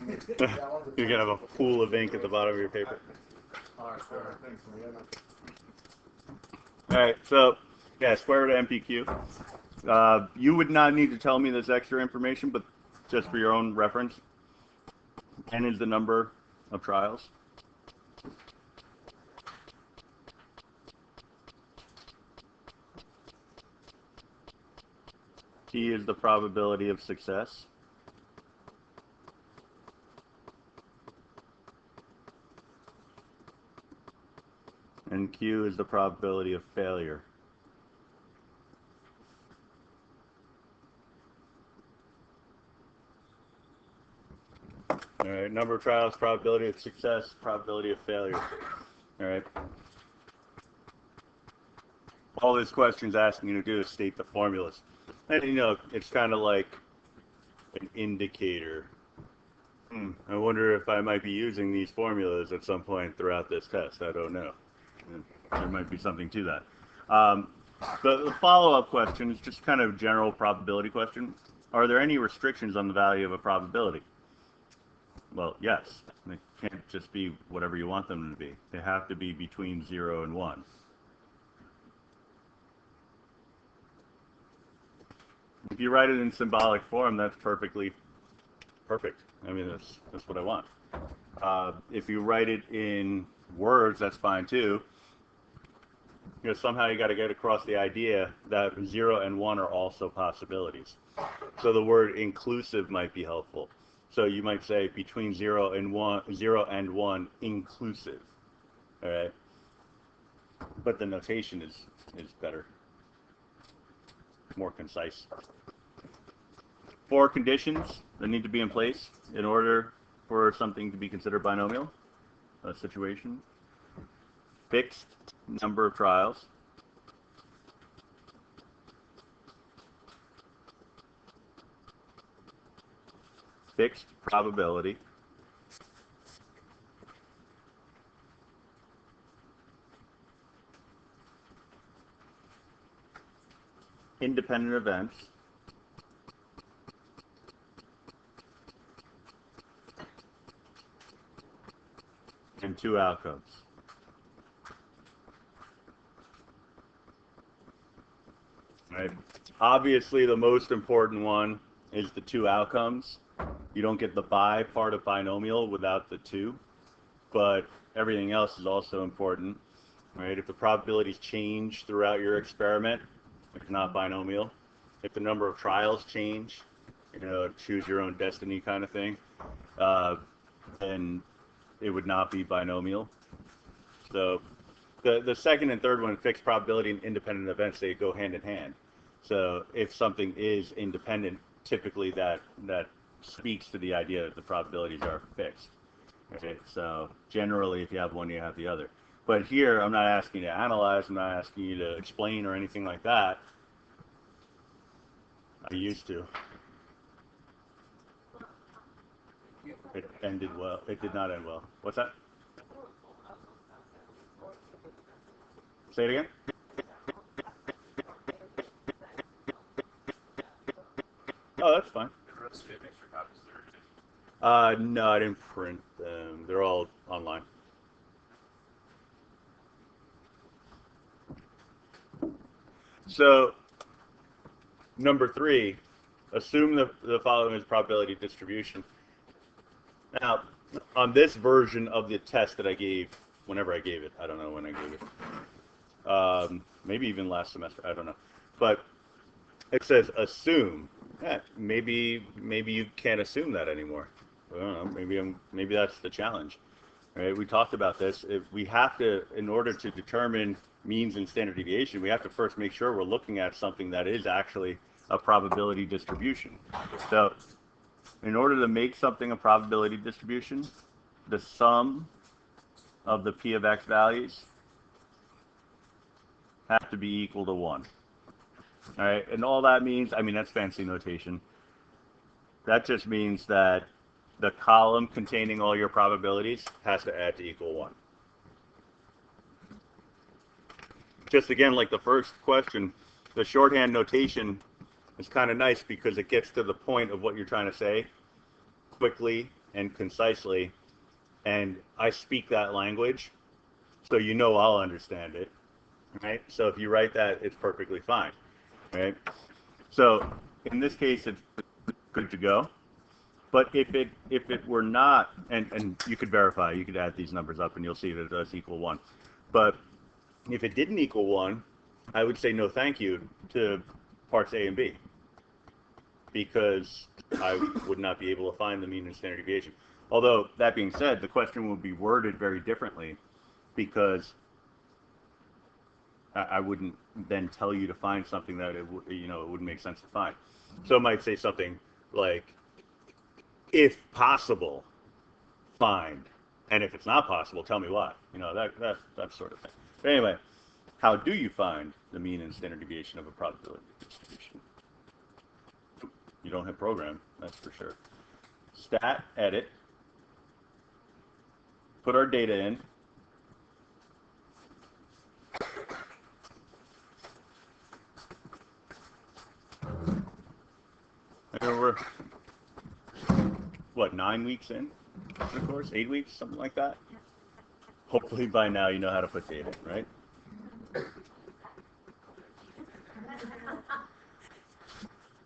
You're going to have a pool of ink at the bottom of your paper. All right, so, yeah, square root of MPQ. You would not need to tell me this extra information, but just for your own reference, N is the number of trials. T is the probability of success. And Q is the probability of failure. All right, number of trials, probability of success, probability of failure. All right. All this question is asking you to do is state the formulas. And you know, it's kind of like an indicator. I wonder if I might be using these formulas at some point throughout this test. I don't know. There might be something to that. The follow-up question is just kind of a general probability question. Are there any restrictions on the value of a probability? Well, yes. They can't just be whatever you want them to be. They have to be between 0 and 1. If you write it in symbolic form, that's perfectly perfect. I mean, that's what I want. If you write it in words, that's fine too. You know, somehow you got to get across the idea that 0 and 1 are also possibilities. So the word inclusive might be helpful. So you might say between 0 and 1 inclusive. All right. But the notation is better, more concise. 4 conditions that need to be in place in order for something to be considered binomial, a situation. Fixed number of trials. Fixed probability. Independent events. And 2 outcomes. Right. Obviously, the most important one is the 2 outcomes. You don't get the bi part of binomial without the 2, but everything else is also important. Right. If the probabilities change throughout your experiment, it's not binomial. If the number of trials change, you know, choose your own destiny kind of thing, then it would not be binomial. So the second and third one, fixed probability and independent events, they go hand in hand. So if something is independent, typically that speaks to the idea that the probabilities are fixed. Okay, so generally if you have one, you have the other. But here, I'm not asking you to analyze, I'm not asking you to explain or anything like that. I used to. It ended well. It did not end well. What's that? Say it again? Oh, that's fine. No, I didn't print them. They're all online. So, number 3, assume the following is probability distribution. Now, on this version of the test that I gave, whenever I gave it, I don't know when I gave it, maybe even last semester, I don't know, but it says assume. Yeah, maybe you can't assume that anymore. I don't know, maybe that's the challenge. Right? We talked about this. If we have to, in order to determine means and standard deviation, we have to first make sure we're looking at something that is actually a probability distribution. So in order to make something a probability distribution, the sum of the P of X values have to be equal to 1. All right, and all that means, I mean, that's fancy notation. That just means that the column containing all your probabilities has to add to equal 1. Just again, like the first question, the shorthand notation is kind of nice because it gets to the point of what you're trying to say quickly and concisely, and I speak that language, so you know I'll understand it, right? So if you write that, it's perfectly fine, right? So in this case, it's good to go. But if it were not, and you could verify, you could add these numbers up, and you'll see that it does equal 1. But if it didn't equal 1, I would say no thank you to parts A and B, because I would not be able to find the mean and standard deviation. Although, that being said, the question would be worded very differently, because I wouldn't then tell you to find something that it wouldn't make sense to find. So it might say something like, if possible, find, and if it's not possible, tell me why. That sort of thing. But anyway, how do you find the mean and standard deviation of a probability distribution? You don't hit program, that's for sure. Stat edit, put our data in. And we're, what, 9 weeks in the course? 8 weeks, something like that? Hopefully by now you know how to put data in, right?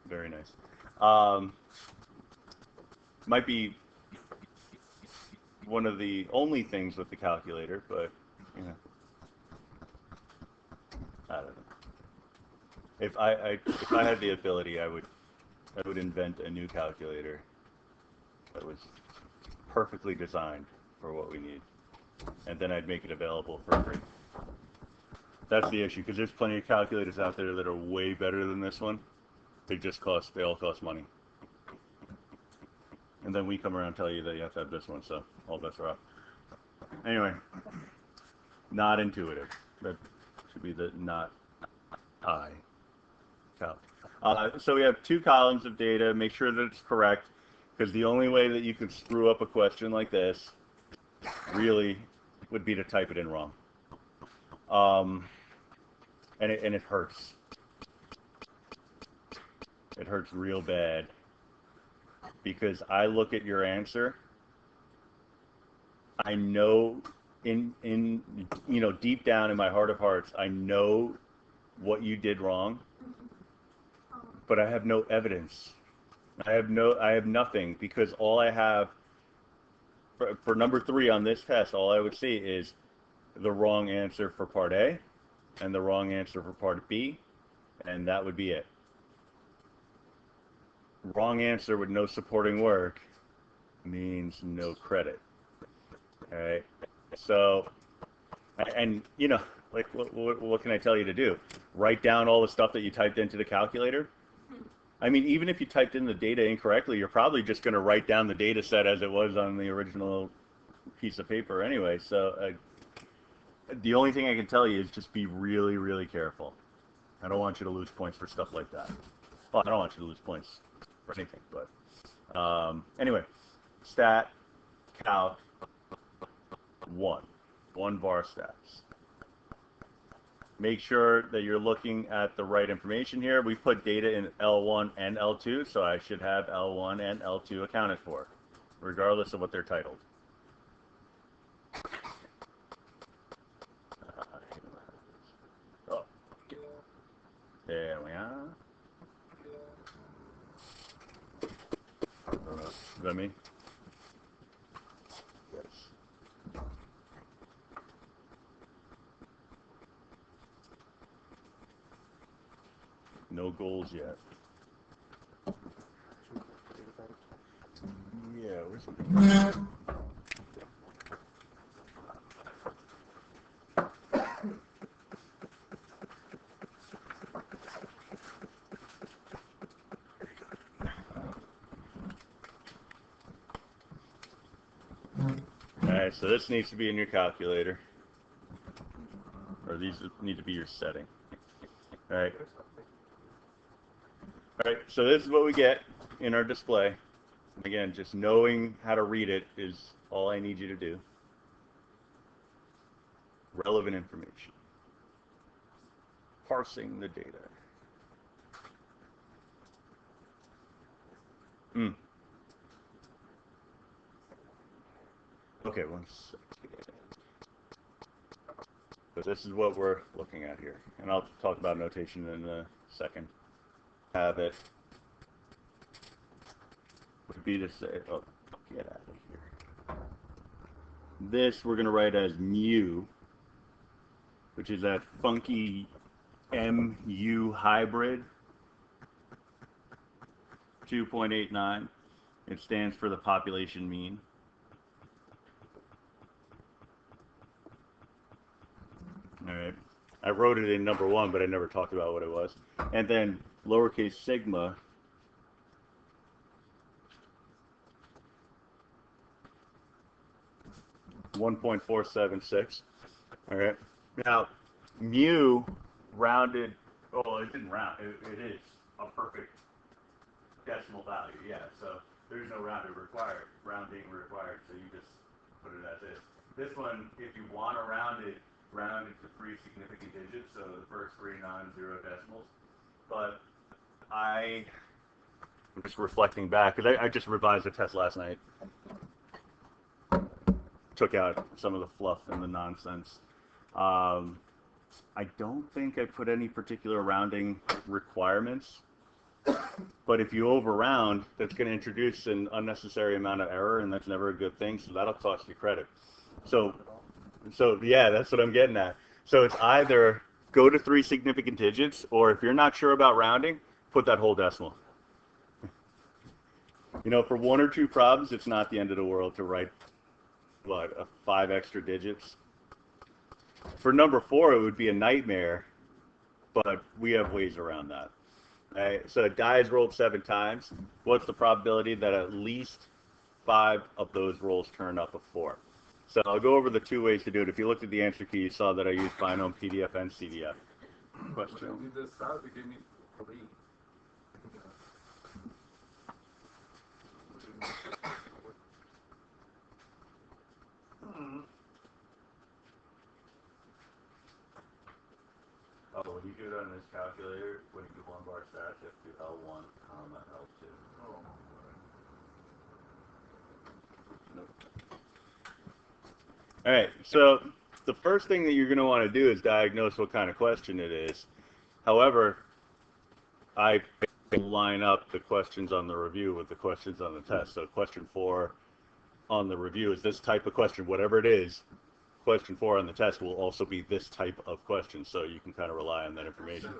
Very nice. Might be one of the only things with the calculator, but I don't know. If I had the ability, I would invent a new calculator that was perfectly designed for what we need, and then I'd make it available for free. That's the issue, because there's plenty of calculators out there that are way better than this one. They all cost money. And then we come around and tell you that you have to have this one, so all bets are off. Anyway, not intuitive. That should be the not I calc. So we have 2 columns of data. Make sure that it's correct, because the only way that you could screw up a question like this really would be to type it in wrong. And it hurts. It hurts real bad, because I look at your answer, I know in deep down in my heart of hearts, I know what you did wrong, but I have no evidence. I have nothing, because all I have for number 3 on this test, all I would see is the wrong answer for part A and the wrong answer for part B, and that would be it. Wrong answer with no supporting work means no credit. All right. So, and like, what can I tell you to do? Write down all the stuff that you typed into the calculator. I mean, even if you typed in the data incorrectly, you're probably just going to write down the data set as it was on the original piece of paper anyway. So, the only thing I can tell you is just be really, really careful. I don't want you to lose points for stuff like that. Well, I don't want you to lose points for anything, but anyway, stat calc 1 var stats. Make sure that you're looking at the right information here. We put data in L1 and L2, so I should have L1 and L2 accounted for, regardless of what they're titled. There we are. Is that me? Yes. No goals yet. Yeah, where's the... Alright, so this needs to be in your calculator. Or these need to be your setting. Alright. Alright, so this is what we get in our display. Again, just knowing how to read it is all I need you to do. Relevant information. Parsing the data. Okay, one second. So this is what we're looking at here, and I'll talk about notation in a second. Have it would be to say, oh, get out of here. This we're going to write as mu, which is that funky mu hybrid 2.89. It stands for the population mean. All right. I wrote it in number 1, but I never talked about what it was. And then lowercase sigma, (1.476). All right. Now, mu rounded. Oh, it didn't round. It is a perfect decimal value. Yeah. So there's no rounding required. So you just put it as is. This one, if you want to round it to 3 significant digits, so the first 3 non-zero decimals. But I'm just reflecting back, because I just revised the test last night. Took out some of the fluff and the nonsense. I don't think I put any particular rounding requirements. But if you over-round, that's going to introduce an unnecessary amount of error, and that's never a good thing, so that'll cost you credit. So yeah, that's what I'm getting at. So it's either go to 3 significant digits, or if you're not sure about rounding, put that whole decimal. You know, for 1 or 2 problems, it's not the end of the world to write, what, 5 extra digits. For number 4, it would be a nightmare, but we have ways around that. Right? So a die is rolled 7 times. What's the probability that at least 5 of those rolls turn up a 4? So I'll go over the 2 ways to do it. If you looked at the answer key, you saw that I used Binompdf and CDF. Question? When you just start, you give me 3. Oh, when you do it on this calculator, when you do 1 bar stats, you have to do L1, comma, L2. Oh. Nope. All right, so the first thing that you're going to want to do is diagnose what kind of question it is. However, I line up the questions on the review with the questions on the test. So question 4 on the review is this type of question, whatever it is. Question 4 on the test will also be this type of question, so you can kind of rely on that information.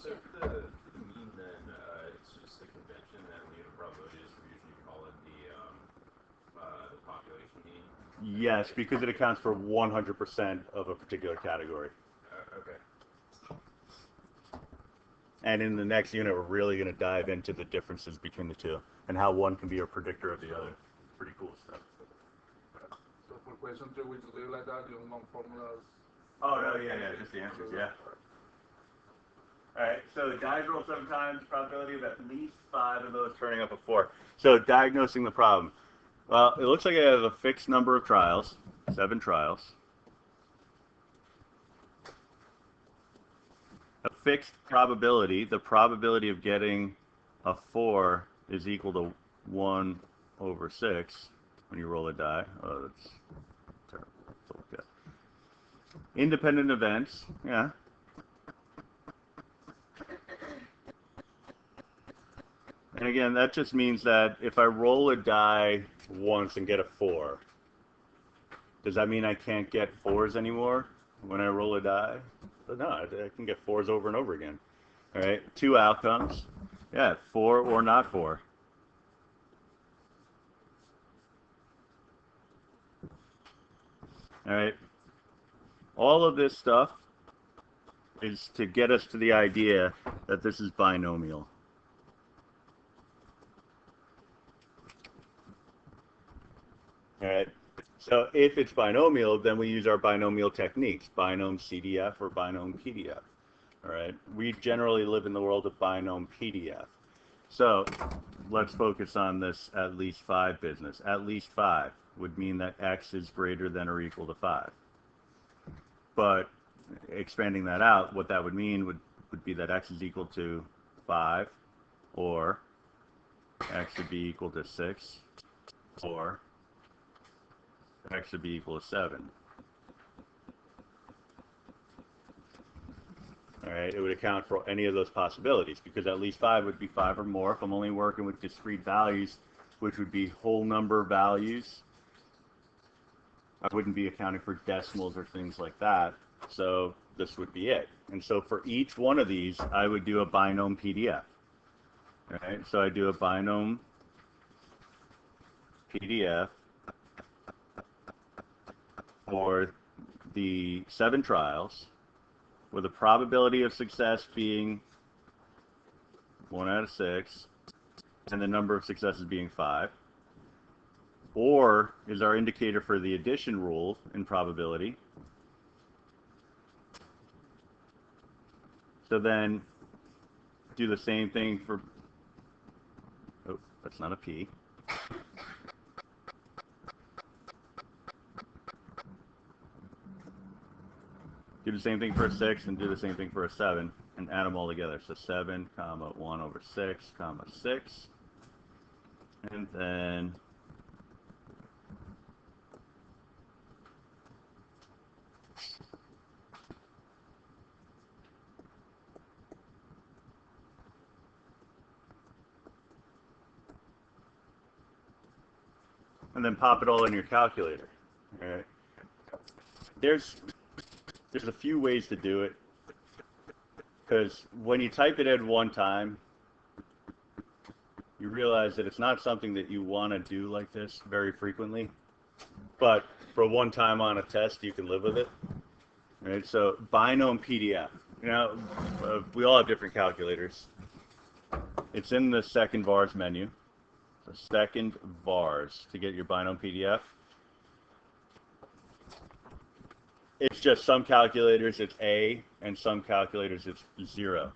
So for the mean, then it's just a convention that we have a probability distribution. You call it the population mean. Yes, because it accounts for 100% of a particular category. Okay. And in the next unit, we're really going to dive into the differences between the two and how one can be a predictor of the other. Pretty cool stuff. So for question 3, we just leave it like that. You don't want formulas. Oh no, yeah, just the answers, yeah. All right, so the dice roll 7 times, probability of at least 5 of those turning up a 4. So diagnosing the problem. Well, it looks like I have a fixed number of trials, 7 trials. A fixed probability, the probability of getting a 4 is equal to 1 over 6 when you roll a die. Oh, that's terrible to look at. Independent events, yeah. And again, that just means that if I roll a die once and get a 4, does that mean I can't get 4s anymore when I roll a die? But no, I can get 4s over and over again. All right, 2 outcomes. Yeah, 4 or not 4. All right. All of this stuff is to get us to the idea that this is binomial. All right. So if it's binomial, then we use our binomial techniques, Binomcdf or Binompdf. All right. We generally live in the world of Binompdf. So let's focus on this at least 5 business. At least 5 would mean that x is greater than or equal to 5. But expanding that out, what that would mean would be that x is equal to 5, or x would be equal to 6, or x should be equal to 7. All right, it would account for any of those possibilities because at least 5 would be 5 or more. If I'm only working with discrete values, which would be whole number values, I wouldn't be accounting for decimals or things like that. So this would be it. And so for each one of these, I would do a Binomcdf. All right, so I do a Binomcdf for the 7 trials, with a probability of success being 1 out of 6, and the number of successes being 5. Or is our indicator for the addition rule in probability. So then do the same thing for, oh, that's not a P. Do the same thing for a 6 and do the same thing for a 7 and add them all together. So 7, comma 1 over 6, comma 6. And then pop it all in your calculator. All right. There's a few ways to do it, because when you type it in one time, you realize that it's not something that you want to do like this very frequently. But for one time on a test, you can live with it. All right. So Binompdf. Now, we all have different calculators. It's in the second vars menu. So second vars to get your Binompdf. It's just some calculators it's A and some calculators it's 0.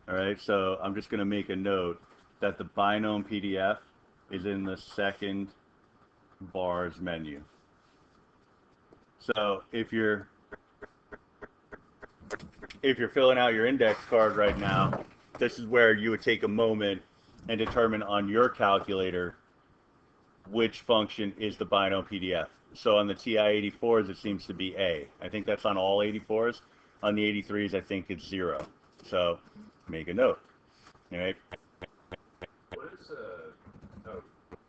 All right, so I'm just going to make a note that the Binompdf is in the second vars menu. So if you're filling out your index card right now, this is where you would take a moment and determine on your calculator which function is the Binompdf. So on the TI-84s, it seems to be A. I think that's on all 84s. On the 83s, I think it's 0. So make a note. All right. What is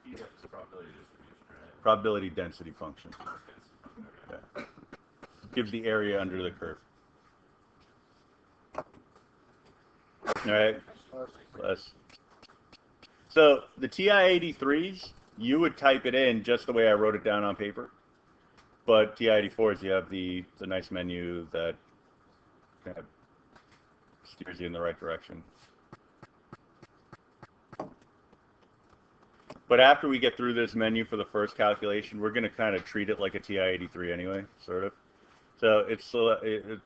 PDF is probability distribution, right? Probability density function. Okay. Yeah. Gives the area under the curve. All right. Plus. So the TI-83s, you would type it in just the way I wrote it down on paper. But TI-84s, you have the nice menu that kind of steers you in the right direction. But after we get through this menu for the first calculation, we're going to kind of treat it like a TI-83 anyway, sort of. So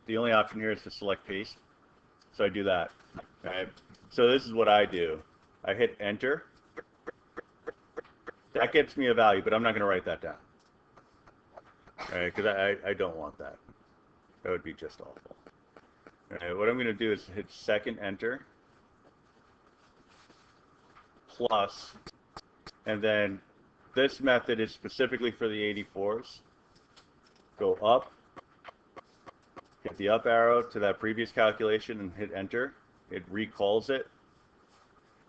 the only option here is to select paste. So I do that. Right? So this is what I do. I hit enter. That gets me a value, but I'm not going to write that down. Right? Because I don't want that. That would be just awful. Right, what I'm going to do is hit second enter plus, and then this method is specifically for the 84s. Go up, hit the up arrow to that previous calculation and hit enter. It recalls it.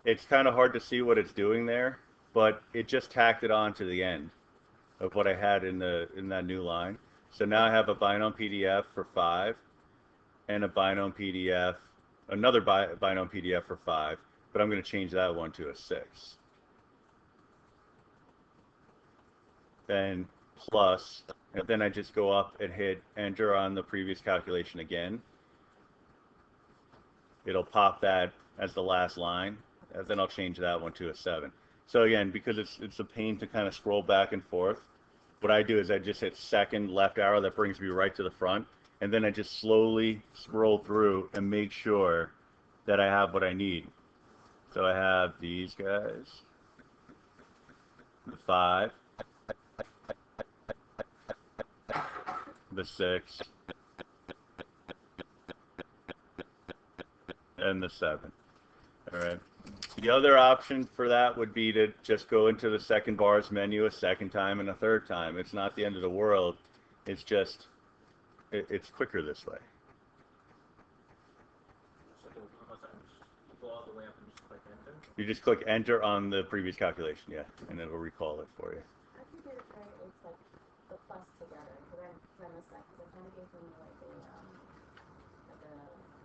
It's kind of hard to see what it's doing there, but it just tacked it on to the end of what I had in that new line. So now I have a Binompdf for 5 and a Binompdf, another Binompdf for 5, but I'm going to change that one to a 6. Then plus, and then I just go up and hit enter on the previous calculation again. It'll pop that as the last line, and then I'll change that one to a 7. So again, because it's a pain to kind of scroll back and forth, what I do is I just hit second left arrow, that brings me right to the front, and then I just slowly scroll through and make sure that I have what I need. So I have these guys, the 5, the 6, and the 7. All right. The other option for that would be to just go into the second bars menu a second time and a third time. It's not the end of the world. It's just, it's quicker this way. Go all the way up and just click enter. You just click enter on the previous calculation, yeah, and it will recall it for you. I can get it right. It's like the plus together. Because I missed that. Because it kind of gave me like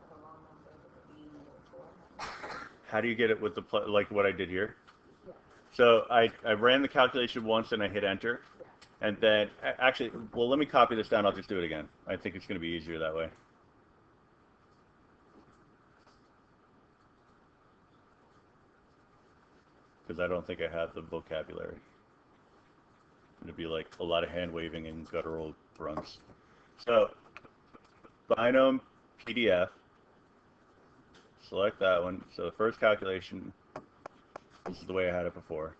a long number with a B and a 4. How do you get it with the like what I did here? Yeah. So I ran the calculation once and I hit enter. Yeah. And then, actually, well, let me copy this down. I'll just do it again. I think it's going to be easier that way. Because I don't think I have the vocabulary. It'd be like a lot of hand waving and guttural grunts. So, Binomcdf. Select that one. So the first calculation, this is the way I had it before.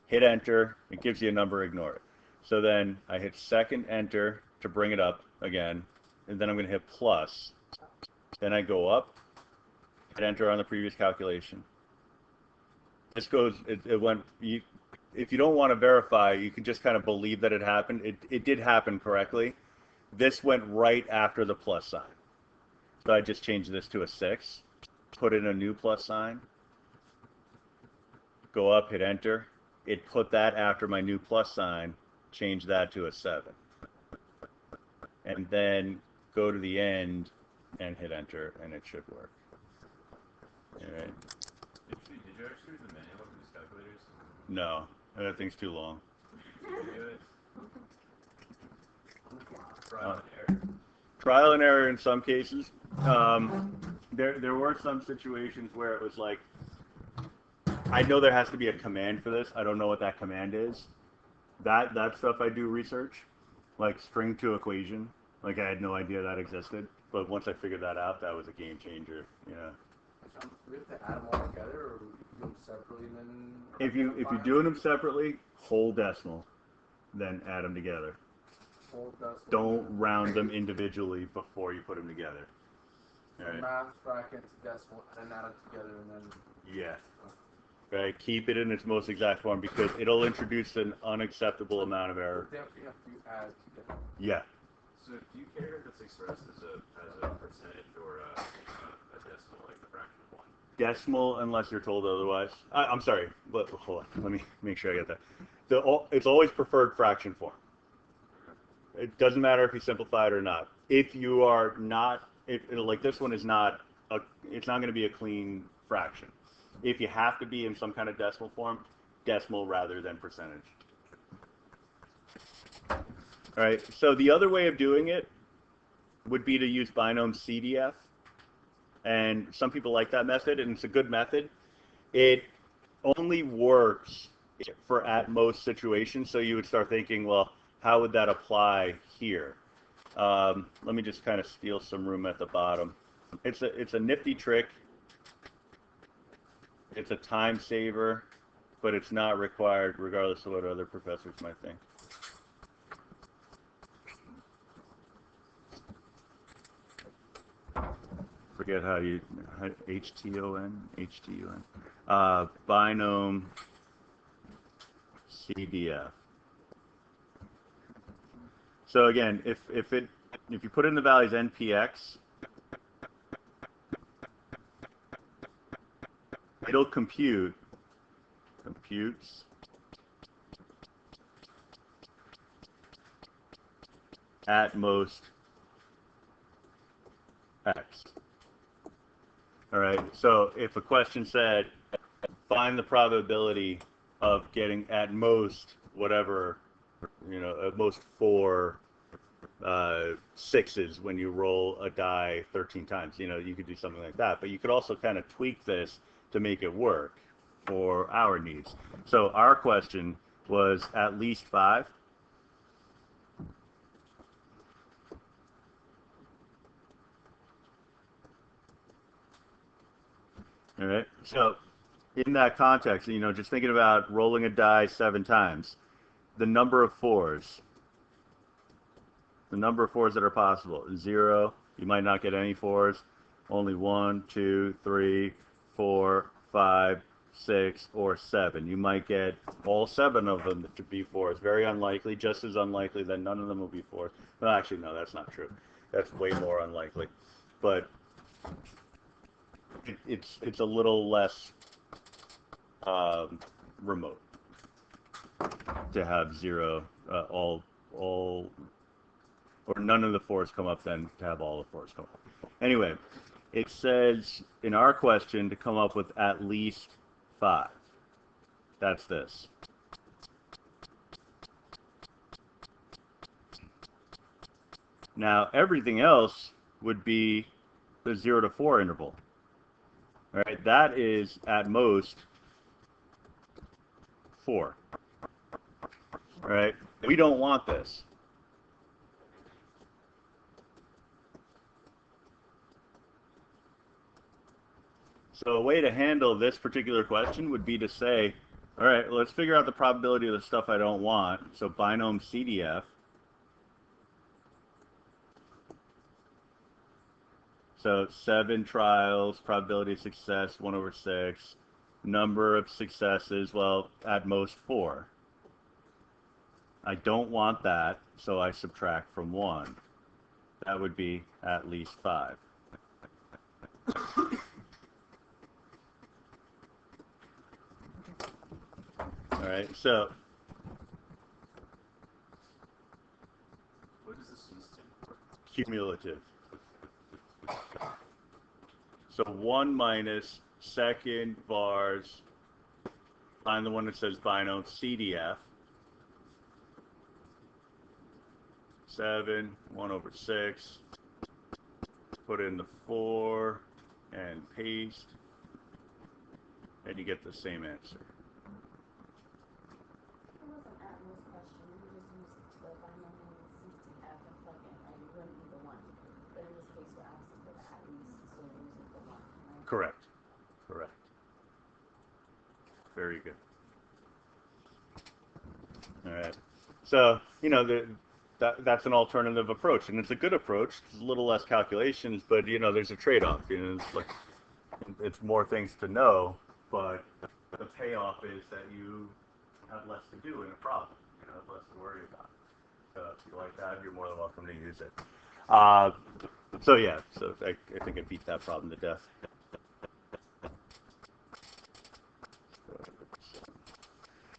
Hit enter, it gives you a number, ignore it. So then I hit second enter to bring it up again, and then I'm going to hit plus. Then I go up, hit enter on the previous calculation. This goes, it went, if you don't want to verify, you can just kind of believe that it happened. It did happen correctly. This went right after the plus sign. So I just changed this to a 6, put in a new plus sign, go up, hit enter. It put that after my new plus sign, change that to a 7. And then go to the end and hit enter, and it should work. All right. Did you actually use the manual for these calculators? No, that thing's too long. Trial and error. Trial and error in some cases. There were some situations where it was like, I know there has to be a command for this. I don't know what that command is. That stuff I do research, like string to equation. Like I had no idea that existed. But once I figured that out, that was a game changer. Yeah. So we have to add them all together, or do them separately, and then. If you're doing them separately, whole decimal, then add them together. Whole decimal. Don't round them individually before you put them together. All right. Math, brackets, decimal, and then add it together, and then. Yeah. Right. Keep it in its most exact form because it'll introduce an unacceptable amount of error. They have to add together. Yeah. So do you care if it's expressed as a percentage or a decimal, like the fraction of 1? Decimal, unless you're told otherwise. I'm sorry, but hold on. Let me make sure I get that. It's always preferred fraction form. It doesn't matter if you simplify it or not. If you are not, like this one is not, it's not going to be a clean fraction. If you have to be in some kind of decimal form, decimal rather than percentage. All right, so the other way of doing it would be to use Binomcdf. And some people like that method, and it's a good method. It only works for at most situations, so you would start thinking, well, how would that apply here? Let me just kind of steal some room at the bottom. It's a nifty trick. It's a time saver, but it's not required regardless of what other professors might think. Forget how you, H-T-O-N. Binomcdf. So again, if you put in the values NPX, it'll computes at most X. All right, so if a question said, find the probability of getting at most whatever, at most 4 6s when you roll a die 13 times, you could do something like that. But you could also kind of tweak this to make it work for our needs. So our question was at least 5. All right. So in that context, just thinking about rolling a die 7 times, the number of 4s that are possible is 0. You might not get any 4s. Only 1, 2, 3, 4, 5, 6, or 7. You might get all 7 of them to be 4s. Very unlikely, just as unlikely that none of them will be 4s. Well, actually, no, that's not true. That's way more unlikely. But it's a little less remote to have 0, all, or none of the 4s come up, then to have all the 4s come up. Anyway, it says in our question to come up with at least 5. That's this. Now, everything else would be the 0 to 4 interval. All right, that is at most 4. All right, we don't want this. So a way to handle this particular question would be to say, all right, let's figure out the probability of the stuff I don't want. So Binomcdf. So 7 trials, probability of success, 1/6. Number of successes, well, at most 4. I don't want that, so I subtract from 1. That would be at least 5. All right, so What does this stand for? cumulative. So 1 minus second vars, find the one that says Binomcdf. 7, 1/6. Put in the 4 and paste, and you get the same answer. It wasn't at most question. You could just use the binomial CDF and plug in, right? You wouldn't need the 1. But in this case, we're asking for the at least, so we're using the 1, right? Correct. Correct. Very good. All right. So, you know, that's an alternative approach, and it's a good approach. It's a little less calculations, but, you know, there's a trade-off. You know, it's like, it's more things to know, but the payoff is that you have less to do in a problem. You know, less to worry about. So if you like that, you're more than welcome to use it. So yeah, so I think I beat that problem to death.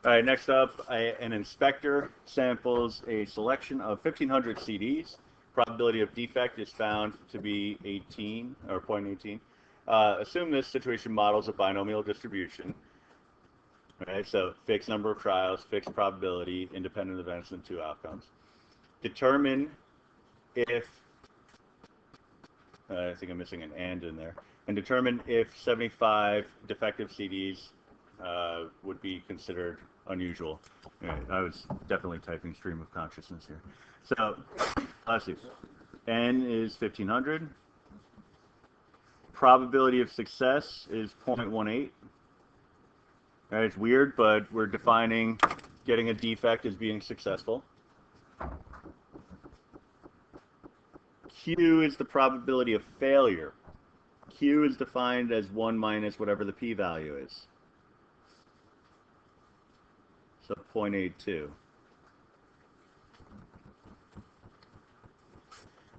All right, next up, an inspector samples a selection of 1,500 CDs. Probability of defect is found to be 18, or 0.18. Assume this situation models a binomial distribution. Right, so fixed number of trials, fixed probability, independent events, and 2 outcomes. Determine if, I think I'm missing an and in there, and determine if 75 defective CDs would be considered unusual. Right, I was definitely typing stream of consciousness here. So let's see. N is 1,500. Probability of success is 0.18. Right, it's weird, but we're defining getting a defect as being successful. Q is the probability of failure. Q is defined as 1 minus whatever the p-value is. So 0.82.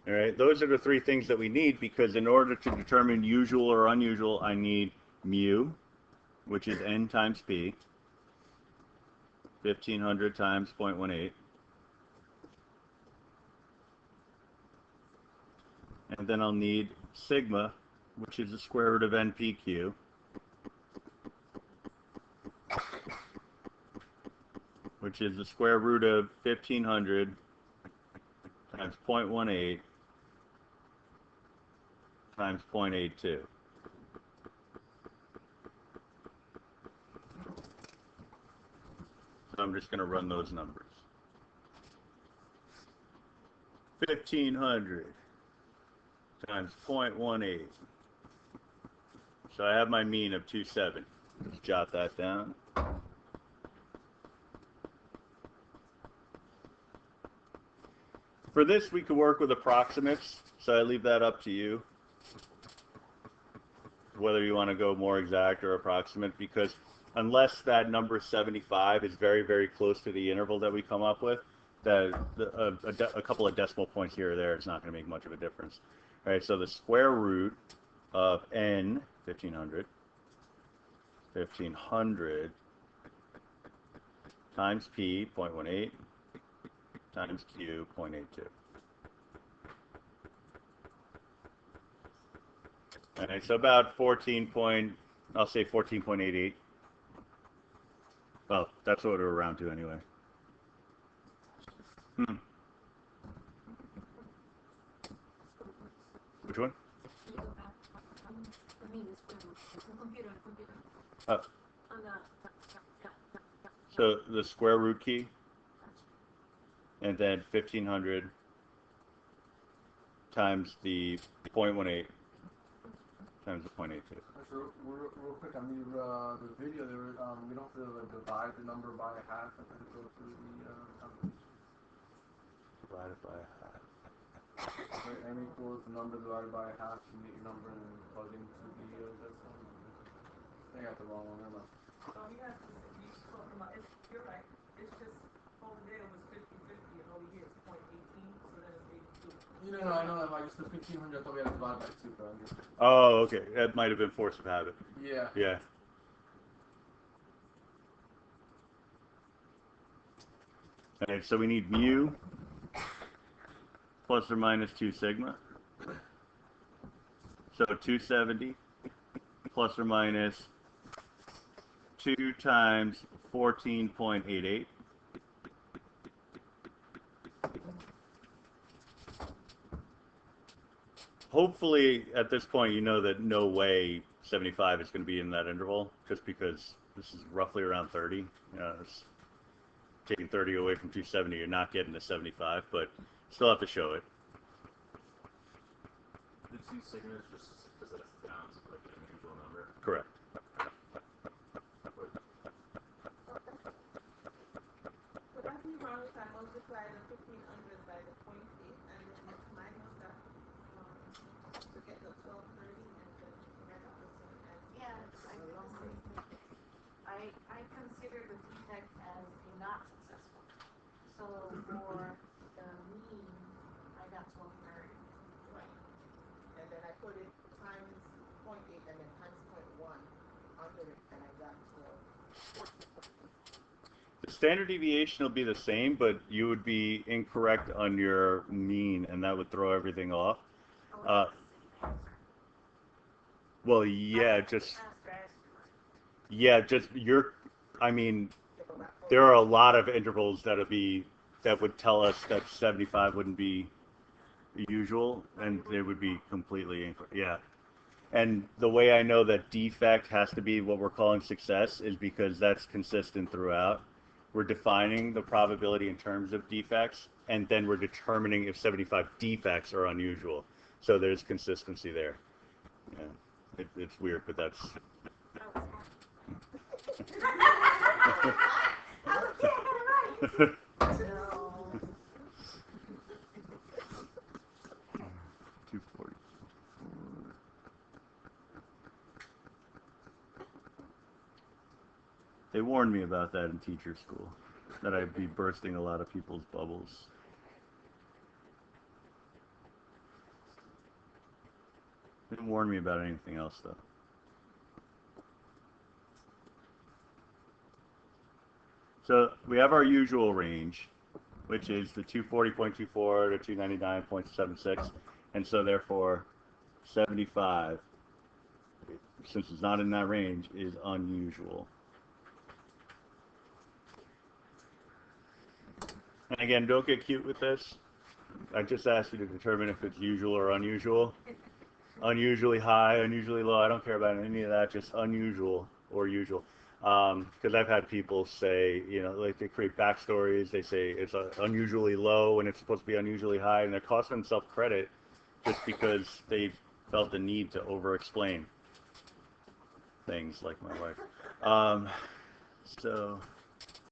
All right, those are the 3 things that we need, because in order to determine usual or unusual, I need mu, which is n times p, 1,500 times 0.18. And then I'll need sigma, which is the square root of npq, which is the square root of 1,500 times 0.18 times 0.82. So I'm just going to run those numbers. 1,500 times 0.18. So I have my mean of 2.7. Let's jot that down. For this, we could work with approximates, so I leave that up to you. whether you want to go more exact or approximate, because unless that number 75 is very, very close to the interval that we come up with, a couple of decimal points here or there is not going to make much of a difference. All right, so the square root of n, 1500 times p, 0.18, times q, 0.82. All right, so about 14.88. Well, that's what we're around to anyway. Which one? So the square root key, and then 1500 times the 0.18 times the 0.82. Real quick, I mean, the video, there, we don't have to divide the number by half and then go through the calculation. Divided by half. Right, n equals the number divided by half, you get your number and then plug into the decimal. I got the wrong one, never mind. You have to, you talking about, you're right, it's just, over there was 50/50 and over here it's 0.18, so then it's 82. No, I know that, I just the 1500, I thought we had to divide by 2, but Oh, okay. That might have been force of habit. yeah. Yeah. All right, so we need mu plus or minus 2 sigma. So 270 plus or minus 2 times 14.88. Hopefully, at this point, you know that no way 75 is going to be in that interval, just because this is roughly around 30. It's taking 30 away from 270, you're not getting to 75, but still have to show it. The 2 sigma is just because that sounds like an unusual number. Correct. Would I be wrong if I multiply the 1500 by the 0.8 and then minus that to get the 1230 and then write out the same answer? Yeah, I consider the defect as a not successful. So for the mean, I got 1230. Right. And then I put it times 0.8 and then times 0.1 under it and I got 12. The standard deviation will be the same, but you would be incorrect on your mean, and that would throw everything off. Well, yeah, just I mean, there are a lot of intervals that would tell us that 75 wouldn't be usual, and they would be completely incorrect. Yeah. And the way I know that defect has to be what we're calling success is because that's consistent throughout. We're defining the probability in terms of defects, and then we're determining if 75 defects are unusual. So there's consistency there. Yeah. It's weird, but that's... They warned me about that in teacher school, that I'd be bursting a lot of people's bubbles. They didn't warn me about anything else, though. So we have our usual range, which is the 240.24 to 299.76, and so therefore 75, since it's not in that range, is unusual. And again, don't get cute with this. I just asked you to determine if it's usual or unusual. Unusually high, unusually low, I don't care about any of that, just unusual or usual. Because I've had people say, like they create backstories, they say it's unusually low when it's supposed to be unusually high, and they're costing themselves credit just because they felt the need to over-explain things, like my wife. So...